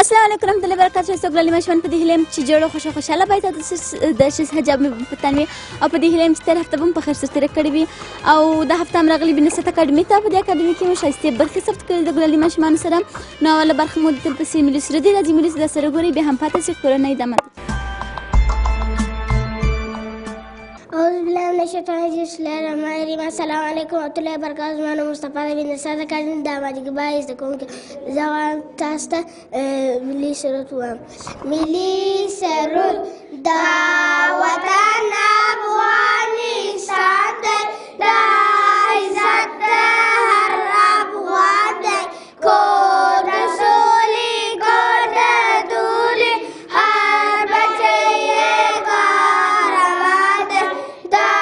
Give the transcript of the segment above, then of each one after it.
السلام علیکم ورحمۃ اللہ وبرکاتہ. څوک ګرانې ماشومان په دې هیله یم چې جوړ او خوشحاله باید د شیز حجاب مې په تن وي او په دې هیله یم چې تېره هفته به مو په خیر سره تېره کړې وي او دا هفته هم راغلي بنسټ اکاډمي ته. په دې اکاډمي کې مو ښایستې برخې ثبت کړي د ګلالي ماشومانو سره. نو اوله برخه مو د تل پسې ملي سرودي راځي. ملي دا سره ګورئ بیا هم پاتې شئ کورنۍ دمه. أعوذ بالله من الشيطان الرجيم. بسم الله الرحمن الرحيم. السلام عليكم ورحمة الله وبركاته. زما نوم مصطفی دی. د ساده کارن د ماجګ بای زده کوونکی زه وایم تاسو ته ملي سرود وایم. ملي سرود دا وطن افغانستان دی، دا عزت د هر افغان دی. کور د سولې کور د دولې هر بچی یې قهرمان دی. دا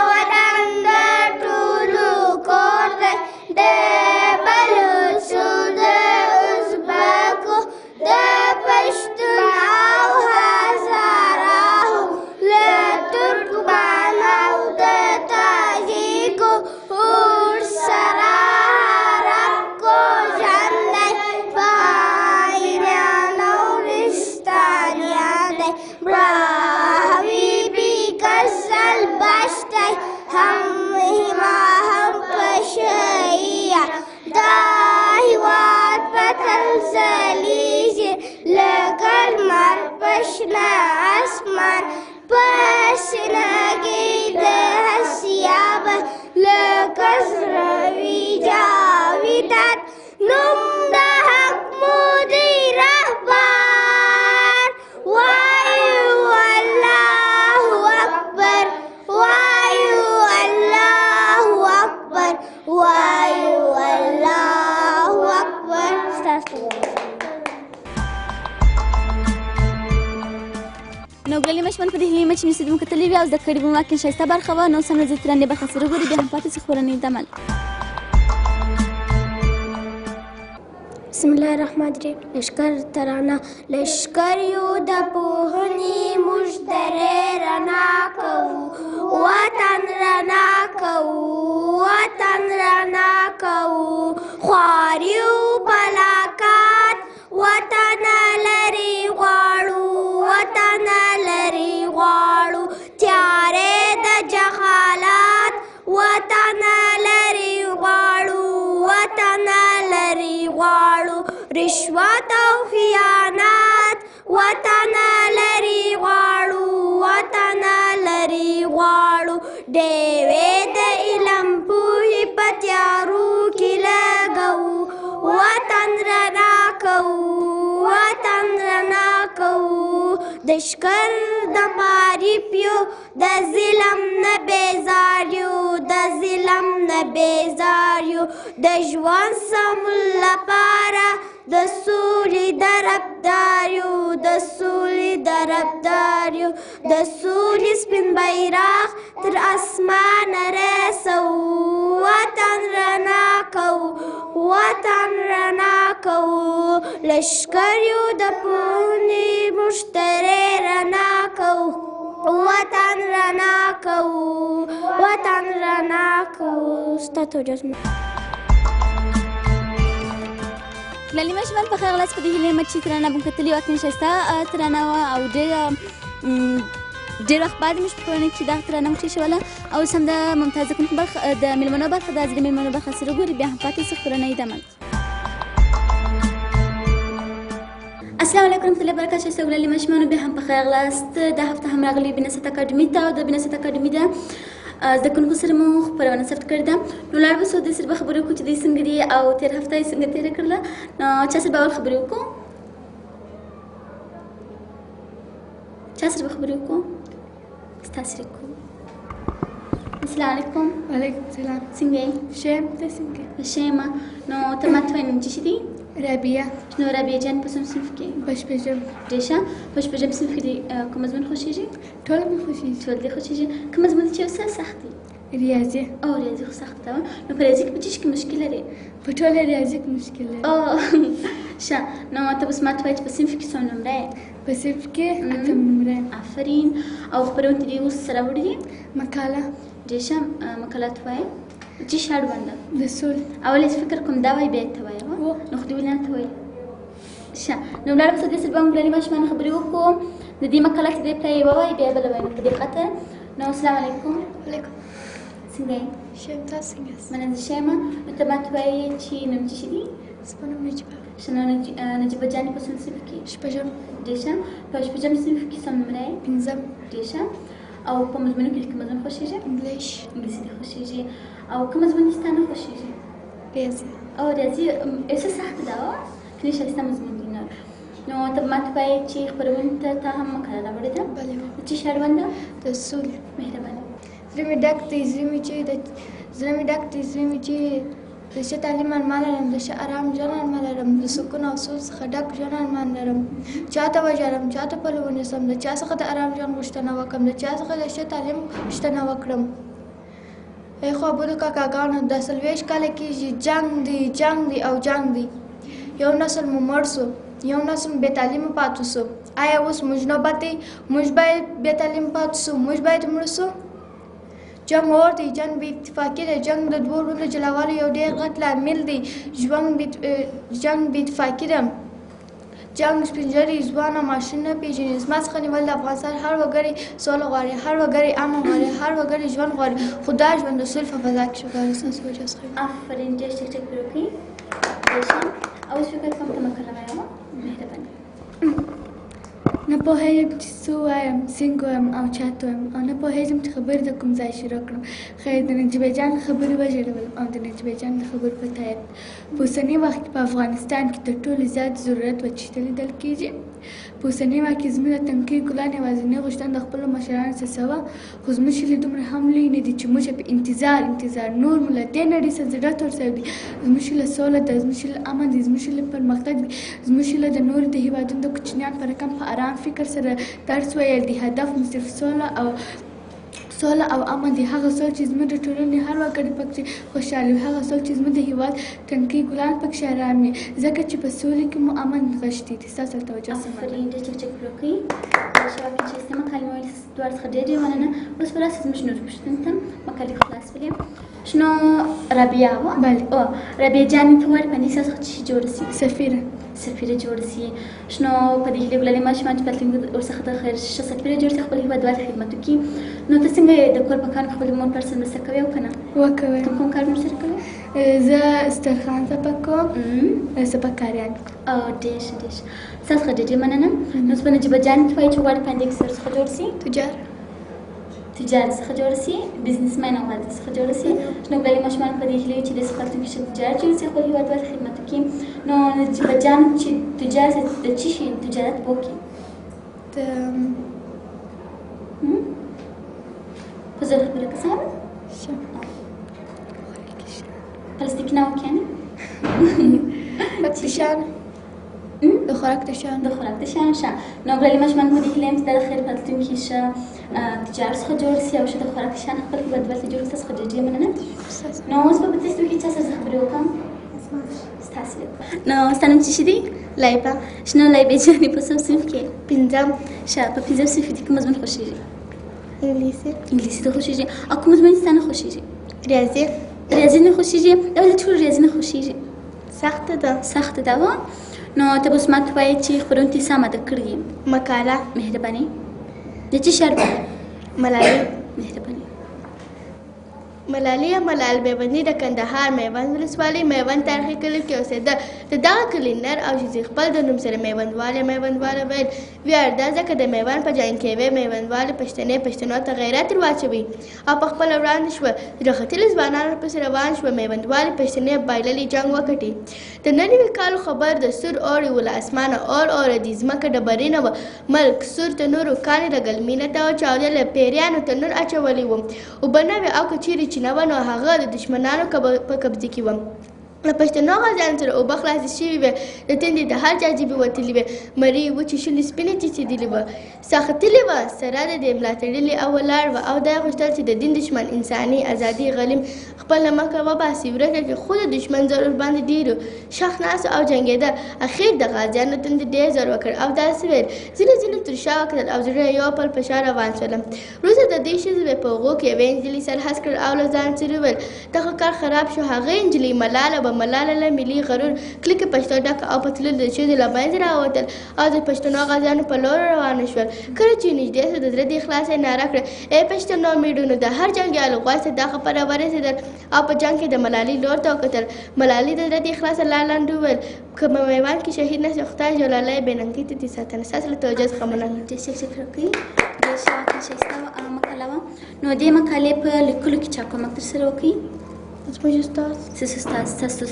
وطن د ټولو کور دی، د بلوڅو د ازبکو د پښتون او هزارهو له ترکمن او د تاجیکو ورسره عرب کوژن دی. فاینان او رستانیان دی. حبیبي کسل بش دی. هم ما هم پشهیه دا هیواد به تل ځلیږي لکه لمر په شنه اسمان. په سینه کې د حسیابه لکه زړه وي جاویدان. نوم د حق مودي رهبر وایو الله اکبر، وایو الله اکبر، وایو الله اکبر. ستاسو نو ګلالي ماشومان په دې هیله یم چې مې مو کتلې وي او زده کړې به مو واقعا ښایسته برخه وه. نو سم راځئ ترانې برخه سره ګورئ بیا هم پاتې شئ کورنۍ دمه. بسم الله الرحمن الرحیم. لشکر ترانه لشکر یو د پوهنې موږ درې رڼا کوو، وطن رڼا کوو، وطن رڼا کوو. خوار یو پلاکات وطن لرې غواړو، وطن لرې غواړو. تیارې د جهالت وطن لرې غواړو، وطن لرې غواړو. رشوت او خیانت وطن لرې غواړو، وطن لرې غواړو. ډېوې د علم پوهې په تیارو کې لګوو، وطن رڼا کوو، وطن رڼا کوو. د شکر د معرف یو د ظلم نه بیزار یو، د ظلم نه بیزار یو. د ژوند سمون لپاره د سولې طرفدار یو، د سولې طرفدار یو. د سولې سپین بیرغ تر اسمانه رسوو، وطن رڼا کوو، وطن رڼا کوو. لشکر یو د پوهنې موږ ترې رڼا کوو، وطن رڼا کوو، وطن رڼا کوو. ستا توجه ګلالي ماشومان په خیر غلاست. په دې هیله یم چې ترانه به مو کتلې واقعا ښایسته ترانه وه او ډېر وخت بعد موږ په کورنۍ کې دغه ترانه وکېښوله او اوس هم د ممتازه کوونکو برخه د مېلمنو برخه د مېلمنو برخه سره ګورئ بیا هم پاتې شئ کورنۍ دمه. السلام علیکم ورحمۃ اللہ وبرکاتہ. ښایسته ګلالي ماشومانو بیا هم په خیر غلاست. دا هفته هم راغلي بنسټ اکاډمي ته او د بنسټ اکاډمي د زده کوونکو سره مو خپرونه ثبت کړې ده. نو لاړ به سو دې سره به خبرې وکړو چې دوی څنګه دي او تېره هفته یې څنګه تېره کړله. نو چا سره به اول خبرې وکړو؟ چا سره به خبرې وکړو؟ ستا سره وکړو. السلام علیکم. وعلیکم السلام. څنګه یې؟ ښه یم. ته څنګه یې؟ ښه یم. نو ته ماته وایه نوم څه شي دی؟ رابعه. نو رابعه جان په کوم صنف کې؟ په شپږم. ډېر ښه. په شپږم صنف کې دې کوم مضمون خوښېږي؟ ټول مې خوښېږي. ټول دې خوښېږي. کوم مضمون چې یو څه سخت دی؟ ریاضي. او ریاضي خو سخته وه. نو په ریاضي کې په څه شي کې مشکل لرې؟ په ټوله ریاضي کې مشکل لري. ښه. نو ته اوس ماته وایه چې په صنف کې څوم نمره یې؟ په صنف کې اتم نمره. آفرین. او خپرونې دې اوس راوړي دي؟ مقاله. ډېر ښه. مقالات وایه. چې شاړ بنده د سول اول فکر کوم دا وای بیا ته وای نو خو دې ولې نه ته وای ښه نو ولاړ په دې سره به موږ لري ماشومان خبرې وکړو د دې مقاله چې دی پرې ووایي بیا بله وایم په دې خاطر نو السلام علیکم علیکم څنګه یې شیم تاسو څنګه یاست مننه ښه یم نو ته ماته وایي چې نوم څه شي دي زما نوم نجیبه ښه نو نجیبه جانې په څوم صنف کې شپږم ډېر ښه په شپږم صنف کې څوم نمره یې پنځم ډېر ښه او په مضمونو کې کوم مضمون خوښېږي انګلیش انګلیسي دې خوښېږي او کوم مضمون دې ستا نه خوښېږي ریاضي او ریاضي یو څه سخته ده کني ښایسته مضمون دی نو ته ماته وایې چې خپرونې ته تا هم مقاله راوړې ده بله د څه شی اړوند ده د سولې مهرباني زړه مې ډک دی زړه مې چې د ښه تعلیم ارمان لرم د ښه ارام ژوند ارمان لرم د سکون او سوچ څخه ډک ژوند ارمان لرم چاته وژاړم چاته پلو ونیسم د چا څخه د ارام ژوند غوښتنه وکړم د چا څخه د ښه تعلیم غوښتنه وکړم ای خوابونو کاکاګانو دا 40 کاله کېږي جنګ دی او جنګ دی یو نسل مو مړ سو یو نسل بې تعلیمه پاتې سو آیا اوس موږ نوبت دی موږ باید بې تعلیمه پاتې سو موږ باید مړه سو جنګ اور دی جنګ بې اتفاقي دی جنګ د دوو وروڼو جلاوالو یو ډېر غټ لامل دی جنګ بې اتفاقي ده جنګ سپین ږیري ځوان او ماشوم نه پېژني زما څخه نیول د افغانستان هر وګړی سوله غواړي هر وګړی امن غواړي هر وګړی ژوند غواړي خو دا ژوند د سولې په فضا کې شو غواړي ستاسو وجه څخه آفرین ډېر ټیک ټیک پرې وکړئ ډېر ښه اوس فکر کوم ته مقاله وایمه مهرباني نه پوهېږم چې څه ووایم څنګه ووایم او چاته ووایم او نه پوهېږم چې خبرې د کوم ځای شروع کړم خیر د نجیبه جان خبرې وژړولم او د نجیبه جان د خبرو په تایید په اوسني وخت کې په افغانستان کې تر ټولو زیات ضرورت وچیته لیدل کېږي په اوسني وخت کې زموږ د تنکۍ ګلان یوازینۍ غوښتنه د خپلو مشرانو څه وه خو زموږ هیلې دومره هم لوی نه دي چې موږ په انتظار نور مو له دې نړۍ څخه زړه تور شوی دي زموږ هیله سوله ده زموږ هیله امن دی زموږ هیله پرمختګ دی زموږ هیله د نورو د هېوادونو د کوچنیانو په رقم په ارام فکر سره درس ویل دي هدف مو صرف سوله او امن دی هغه څوک چې زموږ د ټولنې هر وګړی پکې خوشحاله وي هغه څوک چې زموږ د هېواد تنکۍ ګلان پکې ارام وي ځکه چې په سولې کې مو امن غښتې دي ستاسو توجه آفرین ډېر ټیک ټیک پرې وکړئ ډېر ښه واقعي چې سمه کلمه ویل دواړو څخه ډېر مننه اوس به راسئ زموږ نورو پوښتنو ته مقالې خلاص ولې شنو رابعه وه بله رابعه جانې ته غواړي په دې څخه څه شي جوړه سي سفیره جوړه سي شنو په دې هیلې ګلالي ماشومان چې په راتلونکي ورڅخه د خیر ښه سفیره جوړه سي خپل هېوادوال خدمت وکړي نو ته څنګه د کور په کار کې خپلې مور پلار سره مرسته کوې او که نه وکوي ته کوم کار ورسره کوې زه دسترخوان سپک کوم سپکاریان او ډېر ښه ستاسو څخه ډېر مننه نو اوس به نجیبه جانې ته وایي چې غواړي په همدې کې څخه جوړ سي تجارت څخه جوړه سي بزنسمن او مالدار څخه جوړه سي نو ګلالي ماشومان په دې هیله چې د راتلونکي ښه تجارت جوړ سي خپل هېوادوال خدمت وکړي نو نجیبه جان چې تجارت د څه شي تجارت به وکړي په زړه خبره که څه پلاستیکي نه وکړي د خوراک د شیانو ښه نو ګلالي ماشومان په دې هیله یم چې دا د خیر په راتلونکي ښه تجارت څخه جوړ سي او ښه د خوراک د شیانو خپل هېوادوال ته جوړ کړي څخه ډېر مننه نو اوس به په دې سترګو کې چا سره زه خبرې وکړم ستاسې نو ستا نوم څه شي دی لایبه شنو لایبې جانې په څوم صنف کې پنځم ښه په پنځم صنف کې کوم مضمون خوښېږي انګلیسي ته خوښېږي او کوم مضمون ستا نه خوښېږي ریاضي نه خوښېږي دا ولې ټول ریاضي نه خوښېږي سخته ده نو ته به اوس ماته وایې چې خپرونې ته څه اماده کړي مقاله مهرباني د څه شی اړوند ملالۍ مهرباني ملالۍ ملال میوندي د کندهار میوند ولسوالۍ میوند تاریخي کلي کې اوسېده د دغه کلي نر او ښځې خپل د نوم سره میوندواله ویل ویاړ دا ځکه د میوند په جانکېوې میوندواله پښتنې پښتنو ته غیرت ور واچوي او په خپله وړاندې شوه د ختلي ځوانانو پسې روان شوه میوندوالې پښتنې بایللې جنګ وکړي د نهه نوي کالو خبر د سور اوړي و له اسمانه اور دي ځمکه ډبرینه وه ملک سور تنور و کاڼي لګل مینه ته و چاودې له پیریانو تنور اچولی وم اوبه نه وې او که چیرې چې نه وه نو هغه د دښمنانو په قبضه کې وم له پښتنو غازیانو سره اوبه خلاصې شوې وې د تندې د هر چا جیبې وتلې وې مرۍ وچې شولې سپینې چیچېدلې وه ساختلې وه سره د دې ملا تړلې او ولاړ وه او دا یې غوښتل چې د دین دښمن انساني ازادي غلیم خپل له مخه وباسي ورکه کې خو د دښمن ضرور باندې ډېرو شخ ناستو او جنګېده اخر د غازیانو تندې ډېر زور وکړ او داسې ویل ځینې تر شا وکړل او زړه یو پل په شا روان شولم وروسته د دې ښځې به په اوغو کې یوې نجلۍ سر هسک کړ او له ځان سره ویل دغه کار خراب شو هغه نجلۍ ملاله به ملاله له ملي غرور کلکې پښتو ډک او په تللو د ښځو له منځه راووتل او د پښتنو غازیانو په لور روانه شول. کله چې نږدې سوه د زړه د اخلاص یې ناره کړه ای پښتنو مېړونو د هر جنګیالو غوږ ته دا خبره ورسېدل او په جنګ کې د ملالۍ لور ته وکتل. ملالۍ د زړه د اخلاص لاندې وویل که په میوند کې شهید نه شي خدای جلاله یې بېننګۍ ته دې ساتنه. ستاسو له توجه څخه مننه. ډېر شکر کوي. ډېر ښایسته مقاله وه. نو دې مقالې په لیکلو کې چا کومک درسره وکړي؟ زموږ استاد. ستاسو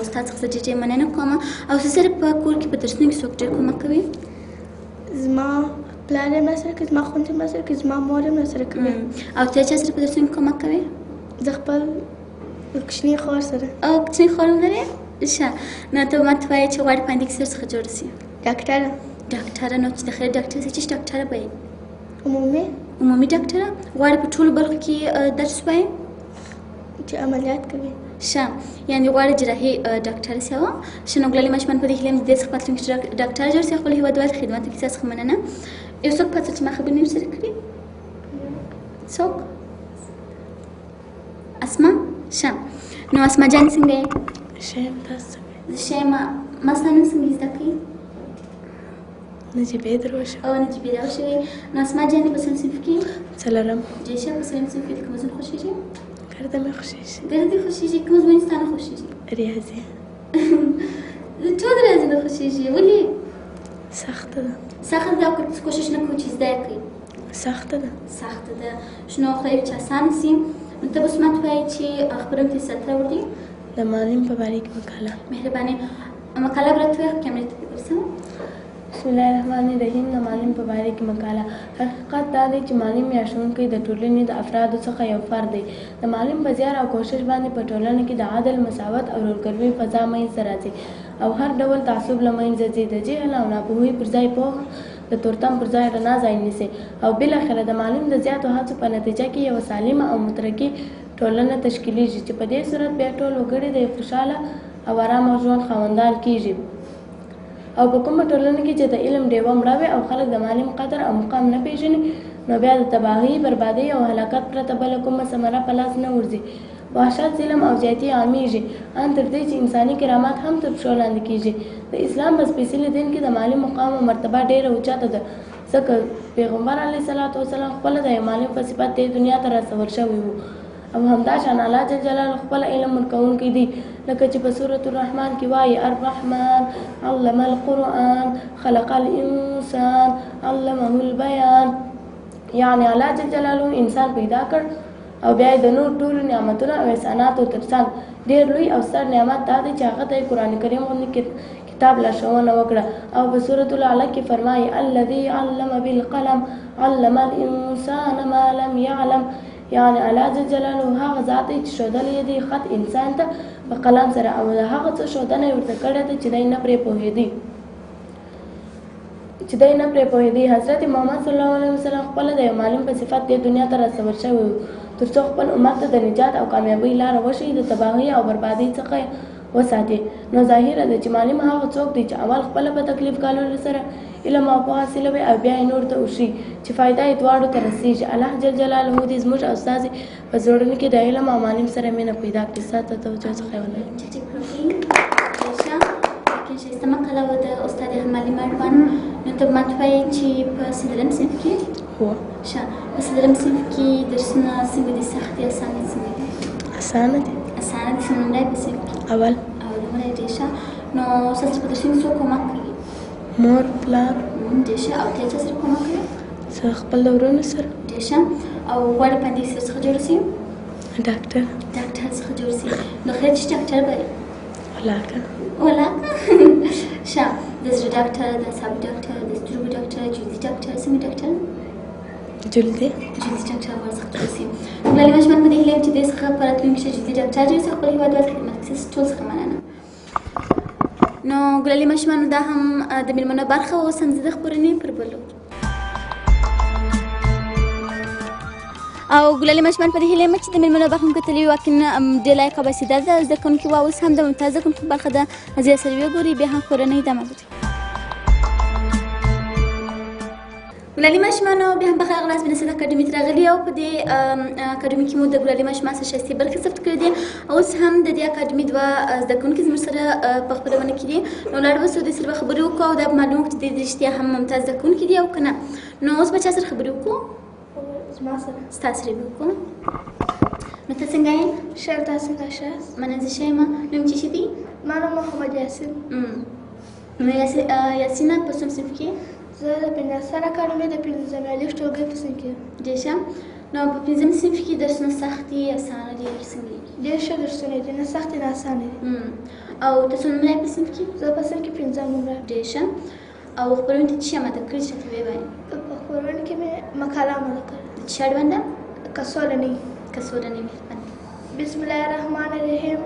استاد څخه ډېر مننه کوم. او سره په کور کې په درسونو کې څوک ډېر کومک کوي؟ زما پلار یې مرسته کوي، زما خویندې مرسته کوي، زما مور یې مرسته کوي. او ته چا سره په درسونو کې کومک کوي؟ زه خپل کوچني خور سره. او کوچني خور هم لرې؟ ښه. نو ته ماته وایې چې غواړې په همدې کیسې څخه جوړه شي؟ ډاکټره. ډاکټره. نو چې د خیر ډاکټره شې چې ډاکټره به یې؟ عمومي ډاکټره. غواړې په ټولو برخو کې درس ووایې؟ چې عملیات کوي. ښه. یعنې غواړې جراحي ډاکټره سې. ښه. نو ګلالۍ ماشومان په دې هیله یم د دې څخه په راتلونکي کې ډاکټره جوړ شي. خپل هېوادوال خدمت وکړي. ستاسو څخه مننه. یو څوک پاتې چې ما خبرې نه سره کړي؟ څوک؟ اسما. ښه. نو اسما جان څنګه یې؟ ښه یم. تاسو څنګه یې؟ زه ښه یم. ما ستا نوم څنګه زده کوي؟ نجیبې دروشه. او نجیبې دروشوې. نو اسما جانې په څلورم صنف کې؟ څلورم. ډېر ښه. په څلورم صنف کې د کوم مضمون خوښېږي؟ ګرده مې خوښېږي. ګرده خوښېږي. کوم مضمون ستا نه خوښېږي؟ ریاضي. ټول ریاضي نه خوښېږي. ولې؟ سخته ده. سخته ده. او که کوشش نه کوو چې زده یې کړې؟ سخته ده. سخته ده. نو خدای چې اسانه سي. نو ته به اوس ماته وایې چې خپرونې ته څه راوړي؟ د معلم په باره کې مقاله. مهرباني. مقاله به راته وایې. کیمرې ته دې ورسوم. بسم الله الرحمن الرحیم. د معلم په باره کې مقاله. حقیقت دا دی چې معلم یا ښوونکی د ټولنې د افرادو څخه یو فرد دی. د معلم په زیار او کوشش باندې په ټولنه کې د عدل، مساوات او ورورګلوۍ فضا منځته راځي او هر ډول تعصب له منځه ځي. د جهل او ناپوهۍ پر ځای پوهه، د تورتم پر ځای رڼا ځای نیسي او بالاخره د معلم د زیاتو هڅو په نتیجه کې یوه سالمه او مترقي ټولنه تشکیلیږي چې په دې صورت بیا ټول وګړي د یو خوشحاله او ارامه ژوند خاوندان کیږي. او په کومه ټولنه کې چې د علم ډیوه مړه وي او خلک د معلم قدر او مقام نه پیژني، نو بیا د تباهۍ، بربادۍ او هلاکت پرته بله کومه ثمره په لاس نه ورځي. وحشت، ظلم او زیاتي عامېږي، ان تر دې چې انساني کرامات هم تر پښو لاندې کیږي. د اسلام په سپېڅلي دین کې د معلم مقام او مرتبه ډیره اوچته ده، ځکه پیغمبر علیه الصلاة والسلام خپله د یو معلم په صفت دې دنیا ته راستول شوی و. او همداشان الله جل جلاله خپل علم ورکوونکی دی، لکه چې په سورة الرحمن کې وایي الرحمن علم القرآن خلق الانسان علمه البیان. یعنی الله جل جلاله انسان پیدا کړ او بیا د نور ټولو نعمتونو او احساناتو ترڅنګ ډېر لوی او ستر نعمت دا دی چې هغه ته یې قرآن کریم غوندې کتاب لارښوونه وکړه. او په سورة العلق کې فرمایي الذي علم بالقلم علم الانسان ما لم يعلم. یعنی الله جل جلاله هغه ذات دی چې ښودلی دی خط انسان ته په قلم سره او د هغه څه ښودنه یې ورته کړې ده چې دی نه پرې پوهېدی. حضرت محمد صلی الله علیه وسلم خپله د یو معلم په صفت دې دنیا ته راستول شوی و تر څو خپل امت ته د نجات او کامیابۍ لاره وښیي، د تباهۍ او بربادۍ څخه وساتي. نو ظاهره ده چې معلم هغه څوک دی چې اول خپله په تکلیف کاللو سره علم او پوهه حاصلوي او بیا یې نور ته وښي چې فایده یې دواړو ته رسېږي. الله جل جلاله دې زموږ او ستاسې په زړونو کې د علم او معلم سره مینه پیدا کړي. ستاسو ته توجه څخه ولرئ. ښایسته مقاله وه د استاد حمالي مړوان. نو ته ماته وایې چې په څلورم صنف کې؟ هو. ښه. په څلورم صنف کې درسونه څنګه دي؟ سخت دي؟ اسانه دي؟ څنګه دي؟ اسانه دي. اسانه دي. څه لومړی په صنف کې؟ اول. لومړی. ډېر ښه. نو ستاسو په درسونو څوک کومک کوي؟ مور، پلار. ډېر ښه. او ته چا سره کومک کوي؟ زه خپل د ورونو سره. ډېر ښه. او غواړې په همدې کیسې څخه جوړه شي؟ ډاکټر. ډاکټر څخه جوړ شي. نو خیر چې ډاکټر به یې؟ ولاکه. ښه. د زړه ډاکټر، د اعصابو ډاکټر، د سترګو ډاکټر، جلدي ډاکټر، څنګه ډاکټر؟ جلدي ډاکټر غواړي څخه جوړ شي. ګلالۍ ماشومان په دې هیله یم چې دې څخه په راتلونکي کې جلدي ډاکټر جوړ شي. خپل هېوادوال خدمت کوي. ټول څخه مننه. نو ګلالۍ ماشومانو دا هم د مېلمنو برخه وه. اوس هم زه د خپرونې پر بل او ګلالۍ ماشومان په دې هیله یم چې د مېلمنو برخه مو کتلې وي. واقعا ډېر لایقه او باسېده ده. زده کوونکي وه. اوس هم د ممتاز زده کوونکو برخه ده. زه سره وګورئ بیا هم خپرونه ادامه لري. ګلالي ماشومانو بیا هم بخیر راغلاست بنسټ اکاډمي ته راغلي او په دې اکاډمي کې مو د ګلالي ماشومان سره شایستې برخې ثبت کړي دي. اوس هم د دې اکاډمي دوه زده کوونکي زموږ سره په خپرونه کې دي. نو لاړ به سو دې سره به خبرې وکړو او دا به معلومه کړو چې دوی رښتیا هم ممتاز زده کوونکي دي او که نه. نو اوس به چا سره خبرې وکړو؟ زما سره. ستا سره به وکړو. نو ته څنګه یې؟ ښه، تاسو څنګه شاست؟ مننه زه ښه یم. نوم چی شي دی؟ ما نوم محمد یاسین. نو یاسینه په کوم صنف کې؟ زه د بنسټ اکاډمي د پنځمې الف ټولګي په صنف کې یم. ډېر ښه. نو په پنځم صنف کې درسونه سخت دي اسانه دي څنګه دي؟ ډېر ښه درسونه دي، نه سخت نه اسانه دي. او ته څو نمره یې په صنف کې؟ زه په صنف کې پنځم نمره. ډېر ښه. او خپرونې ته څه شی اماده کړي چې راته ووایې؟ په خپرونه کې مې مقاله اماده کړې. د څه اړونده؟ کڅوړنۍ. کڅوړنۍ مهرباني. بسم الله الرحمن الرحیم.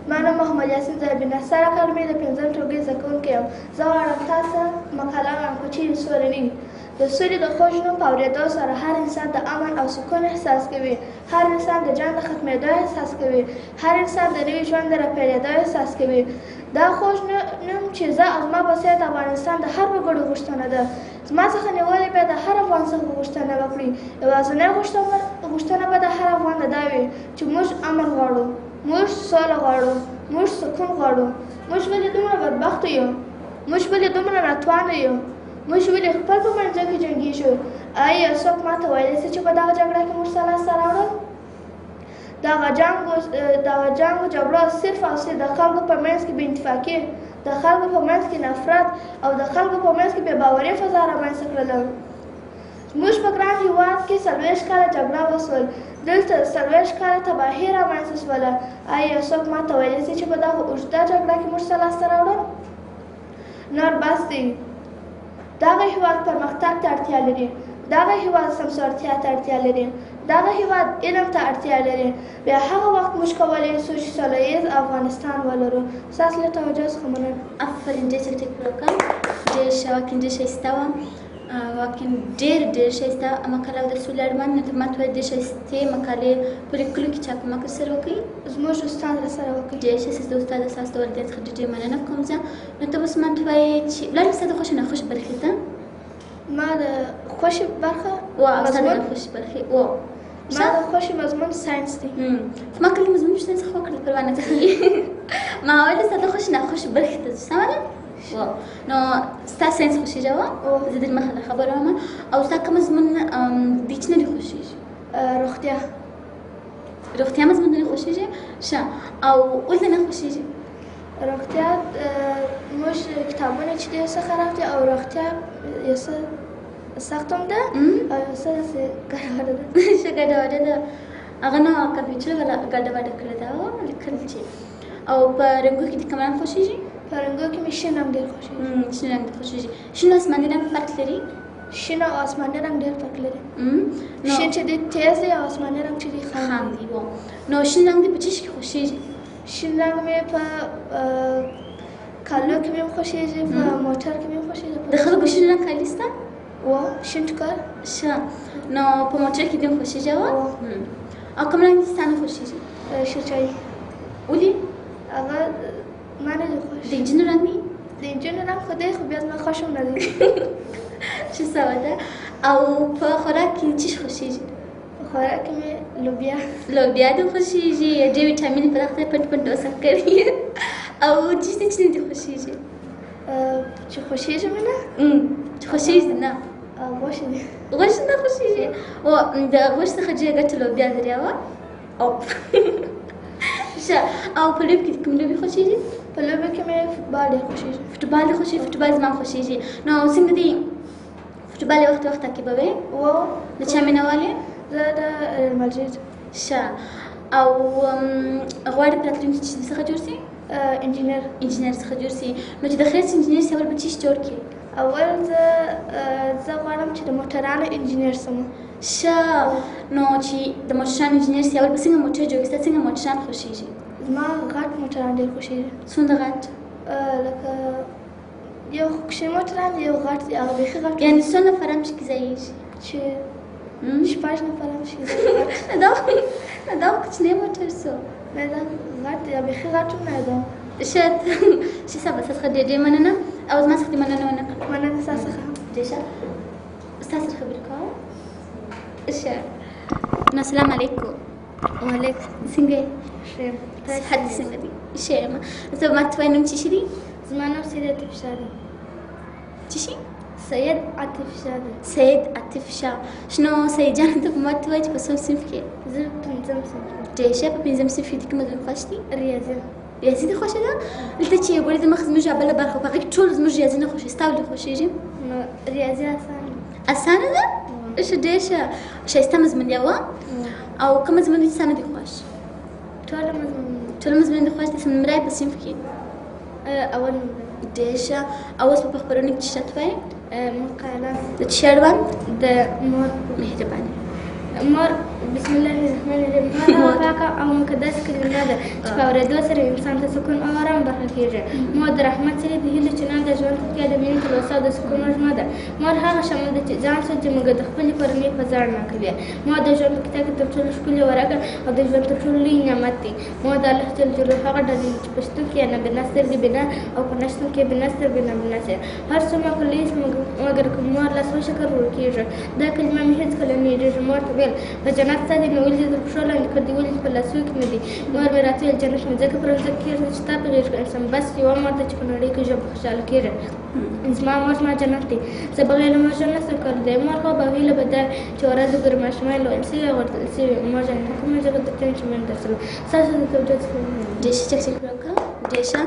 ما نوم محمد یاسین د بنسټ اکاډمي د پنځم ټولګي زده کوونکی یم. زه غواړم تاسو مقاله وایم خو چیرې سوله نه وي. د سولې د خوږ نوم په اورېدو سره هر انسان د امن او سکون احساس کوي. هر انسان د جنګ د ختمېدو احساس کوي. هر انسان د نوي ژوند د راپیلېدو احساس کوي. دا خوږ نوم چې زه او زما په څېر د افغانستان د هر وګړي غوښتنه ده. زما څخه نیولې باید د هر افغان څخه غوښتنه وکړي. یوازینۍ غوښتنه به د هر افغان دا وي چې موږ امن غواړو، موږ سوله غواړو، موږ سکون غواړو. موږ ولې دومره بدبخته یو؟ موږ ولې دومره ناتوانه یو؟ موږ ولې خپل په منځ کې جنګېږو؟ آیا څوک ماته ویلی شي چې په دغه جګړه کې موږ څه لاسته راوړل؟ دغه جنګ جګړه صرف او صرف د خلکو په منځ کې بې اتفاقي، د خلکو په منځ کې نفرت او د خلکو په منځ کې بې باوري فضا رامنځته کړله. زموږ په ګران هېواد کې 40 کاله جګړه وسول، دلته 40 کاله تباهي رامنځته شوله. آیا څوک ماته ویلی شي چې په دغه اوږده جګړه کې موږ څه لاسته راوړل؟ نور بس دی. دغه هېواد پرمختګ ته اړتیا لري، دغه هېواد سمسورتیا ته اړتیا لري، دغه هېواد علم ته اړتیا لري. بیا هغه وخت موږ کولی شو چې سوله ییز افغانستان ولرو. ستاسو له توجه څخه مننه. آفرین، ډېر ټیکټ وکړه. ډېر ښه، واقعا ډېر ښایسته وه. واقعا ډېر ښایسته مقاله او د سولې اړوند. نو ته ماته ووایه ډېر ښایستې مقالې په لیکلو کې چا کومک سره وکړي؟ زموږ استاد راسره وکړي. ډېر ښه. د استاد اساس د والدین څخه ډېر مننه کوم زه. نو ته اوس ماته وایې چې ولاړې ستا د خوښې ناخوښې برخې ته؟ ما د خوښې برخه ستا د ناخوښې برخې ما د خوښې مضمون ساینس دی. ما کله مضمون پوښتنه څخه وکړل، پروا نه کوي. ما ویل ستا د خوښې ناخوښې برخې ته سمه ده؟ نو ستا ساینس خوښېږي؟ زه در مخه خبره وم. او ستا کوم مضمون دی چې نه دې خوښېږي؟ روغتیا مضمون نه دې خوښېږي؟ ښه. او ولې نه خوښېږي؟ روغتیا موږ کتابونه چې ډېر څه خراب دي او روغتیا یو څه سخت هم ده او یو څه داسې ګډوډه ده. ښه ګډوډه ده. هغه نه کمپیوټر والا ګډوډه کړې ده لیکل چې. او په رنګو کې دې کوم رنګ خوښېږي؟ په رنګو کې مې شین رنګ ډېر خوښېږي. شین رنګ دې خوښېږي. شین او اسماني رنګ فرق لري؟ شین او اسماني رنګ ډېر فرق لري. شین چې دی تیز دی او اسماني رنګ چې دی خام دی. نو شین رنګ دې په څه شي کې خوښېږي؟ شین رنګ مې په کالو کې مې خوښېږي، په موټر کې مې خوښېږي. د خلکو شین رنګ کالي شته؟ شین ټوکر. ښه. نو په موټر کې دې خوښېږي؟ او کوم رنګ دې ستا نه خوښېږي؟ شیرچایي. ولې؟ هغه ما نه دی خوښ. د نجونو رنګ دی؟ د نجونو رنګ خو دی خو بیا زما خوښ هم نه دی. ښه سوه ده. او په خوراک کې څه شی خوښېږي؟ په خوراک کې مې لوبیا دې خوښېږي؟ ډېر ویټامین په دغه ځای پټ وسه کوي. او چیز دې چې نه دې خوښېږي؟ چې خوښېږي مې نه؟ چې خوښېږي نه؟ غوښې دي. غوښې نه خوښېږي؟ د غوښې څخه ډېره ګټه لوبیا لري. ښه. او په لوبې کې کوم لوبې خوښېږي؟ په لوبې کې مې فوټبال ډېر خوښېږي. فوټبال دې خوښېږي؟ فوټبال زما خوښېږي. نو څنګه دې فوټبال یې وخت تعقیبوې؟ د چا مینهوال یې؟ زه د ریال ماډریډ. ښه. او غواړې په راتلونکي کې څه څخه جوړ شي؟ انجینر څخه جوړ شي. نو چې د خیر انجینر شي اول به څه شي جوړ کړې؟ اول زه غواړم چې د موټرانو انجینر شم. ښه. نو چې د موټرانو انجینر شي اول به څنګه موټر جوړ کړې؟ ستا څنګه موټران خوښېږي؟ زما غټ موټران ډېر خوښېږي. څومره غټ؟ لکه یو کوچني موټران یو غټ دی، هغه بیخي غټ. یعنې څو نفر هم پکې ځایېږي؟ چې 6 نفر هم پکې ځایېږي. دا کوچنی موټر څو؟ نه دا غټ دی، بیخي غټ هم نه ده. ښه. ښه صاحبه ستا څخه ډېر مننه. او زما څخه دې مننه ونه کړه. مننه ستا څخه. ډېر ښه. استاد سره خبرې کوم. ښه نو السلام علیکم. وعلیکم. څنګه یې؟ ښه یم. صحت دې څنګه دی؟ ښه یم. ته ما ته وایې نوم څه شي دی؟ زما نوم سید عاطف شاه دی. څه شي؟ سید عاطف شاه دی. سید عاطف شاه. نو سید جان ته ما ته وایې چې په څوم صنف کې؟ زه پنځم صنف یم. ډېر ښه. په پنځم صنف کې کومه موضوع خوښ دي؟ ریاضي. ریاضي دې خوښه ده؟ دلته چې ګورې د مخ زموږ بله برخه په هغې کې ټول زموږ ریاضي نه خوښوي. ستا ولې خوښېږي؟ نو ریاضي اسانه ده. اسانه ده؟ ښه ډېر ښه. ښایسته مضمون دی او کوم مضمون دې ستا نه دي خوښ؟ ټول مضمون. ټول مضمون دې خوښ دي. څه نمره یې په صنف کې؟ اول نمره. ډېر ښه. او اوس په خپرونو کې څه ته وایې؟ مقالات. د څه شي اړوند؟ د مور. مهرباني. مور بسم الله الرحمن الرحیم. مور پاکه او مقدس کلمه ده چې په اورېدو سره انسان ته سکون او آرام بخښل کېږي. مور د رحمت څلی د هیلو چنار د ژوند تکیه د مینې تلوسه او د سکون وږمه ده. مور هغه شمع ده چې ځان سوځي چې موږ د خپلې کورنۍ په زړه نه کوي. مور د ژوند په کتاب کې تر ټولو ښکلې ورکه او د ژوند تر ټولو لوی نعمت دی. مور د الله جل جلاله هغه ډالۍ چې په شتون کې یې نه بنا سترګې بنا او په نه شتون کې یې بنا سترګې نه بنا سي. هر څومره کلیس مګر که مور لاس وشکر ورکېږي. دا کلمه مې هېڅکله نه هېرېږي. مور ته ویل په جنت ستا دې مې ولید تر پښو لاندې کړ دې ولید په لاسو کې مې دي. مور مې راته ویل جنت مې ځکه پر ځمکه کېږدي چې ستا په غېږ کې انسان بس یوه مور ده چې په نړۍ کې ژبه خوشحاله کېږي. زما مور زما جنت دی. زه بغیر له مور ژوند نشم کولی. مور خو به هیله به دا چې ورځ وګورې ماشومان لویل سوي او ورتلل سوي. مور جان په کومه ژبه درته چې مې درسره ستاسو د توجه څخه ډېر ښه تشکر وکړه. ډېر ښه.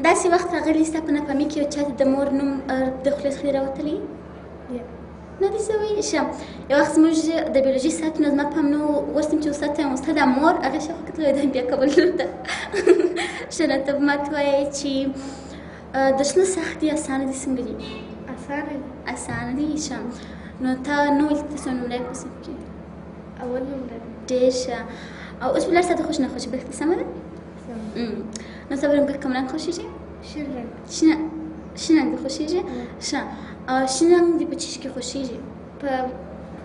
داسې وخت راغلی ستا په ناپامي کې یو چا ته د مور نوم د خولې څخه دې راوتلی؟ نه دې څه وایي؟ ښه. یو وخت زموږ د بیولوژي ساعت نو زما پام نه و. غوښتم چې استاد ته وایم استاده مور هغې شاوخوا کتلی دا بیا کابل لور ده. ښه نو ته ما ته وایې چې درسونه سخت دي اسانه دي څنګه دي؟ اسانه دي. اسانه دي. ښه نو تا نه ویل ته څو نمره یې په صنف کې؟ اول نمره. ډېر ښه. او اوس ولاړ ستا ته خوښ نه خوښي بلکې سمه ده؟ نو ستا په رنګ کوم رنګ خوښېږي؟ شین رنګ. شین رنګ دې خوښېږي؟ ښه. شین رنګ دې په څه شي کې خوښېږي؟ په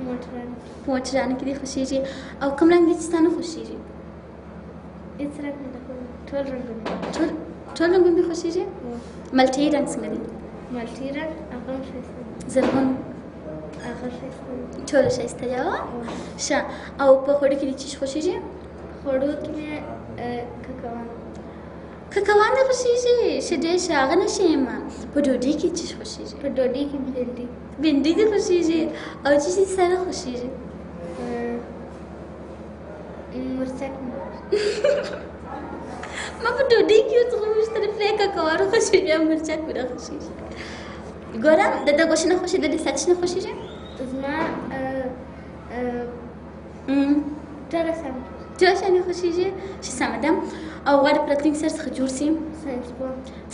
موټرانو. په موټرانو کې دې خوښېږي. او کوم رنګ دې چې ستا نه خوښېږي؟ هېڅ رنګ نه ده. ټول رنګونه. ټول رنګونه دې خوښېږي؟ ملټۍ رنګ څنګه دی؟ ملټۍ رنګ هغه هم ښایسته دی. زرغون هغه ښایسته دی. ټوله ښایسته دی. ښه. او په خوړو کې دې څه شي خوښېږي؟ خوړو کې مې ککوان. ککوان دې خوښېږي؟ ښه ډېر ښه. هغه نه ښه یم. په ډوډۍ کې څه شي خوښېږي؟ په ډوډۍ کې بهنډۍ. بهنډۍ دې خوښېږي. او څه شي سره خوښېږي؟ مرچک مې ما په ډوډۍ کې ورڅخه وپوښتل پرې ککوان خوښېږي یا مرچک مې نه خوښېږي؟ ګوره د ده غوښې نه خوښېږي د دې ساعت نه خوښېږي؟ زما ټوله سمه. ټوله شیان یې خوښېږي؟ ښه سمه ده. او غواړې په راتلونکي سر څخه جوړ سي؟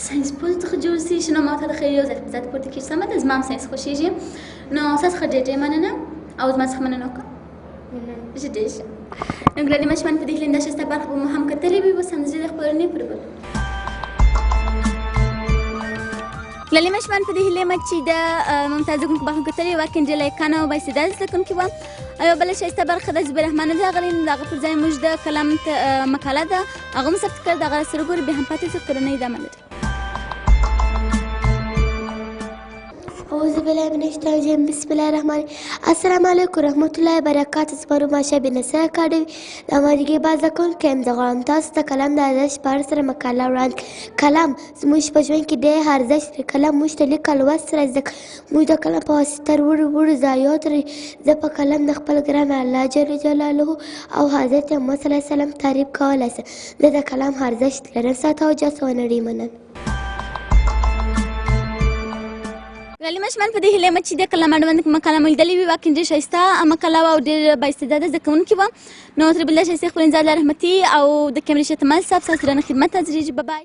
ساینس پوه څخه جوړ سي. ښه نو ما ته د خیر یو ځای په ذات پورته کېږي. سمه ده. زما هم ساینس خوښېږي. نو ستا څخه ډېر ډېر مننه او زما څخه مننه وکړه. ښه ډېر ښه. نو ګرانې ماشومان په دې هیله دا ښایسته برخه به مو هم کتلې وي. اوس همداسې د خپرونې پر بل ګرانې ماشومان په دې هیله یم چې د ممتازه کوونکو برخه مو کتلې وي. واقعا ډېر لایقانه او بااستعداده زده کوونکي وه. یوه بله ښایسته برخه ده زبیر رحمانه ده راغلې. نو د هغه پر ځای موږ د کلام مقاله ده هغه مو ثبت کړه. د هغه سره ګورو بیا هم پاتې شو. خپرونه ادامه لري. أعوذ بالله من الشيطان الرجيم بسم الله الرحمن الرحيم السلام عليكم ورحمة الله وبركاته زما ماشا بنصر اکاډمي د ماجګي بازه کوونکی یم. زه غواړم تاسو ته کلام د ارزښت په اړه سره مقاله وړاندې کړم. کلام زموږ په ژوند کې ډېر ارزښت لري. کلام موږ ته لیک او لوست سره زده موږ د کلام په واسطه وړو ځایو ته زه په کلام د خپل ګران الله جل جلاله او حضرت محمد صلی الله علیه وسلم تعریف کولی شم. زه د کلام ارزښت لرم. ستا توجه څو نړۍ مننه. ګرانې ماشومان په دې هیله یم چې د کلام اړوند مقاله مو لیدلې وي. واقعا ډېر ښایسته مقاله وه او ډېر بااستعداده زده کوونکي وه. نو تر بل ځای ښایستې خپلې انځار لاره رحمتي او د کیمرې شتمل صاحب ستاسو درانه خدمت ته حاضرېږي. ببای.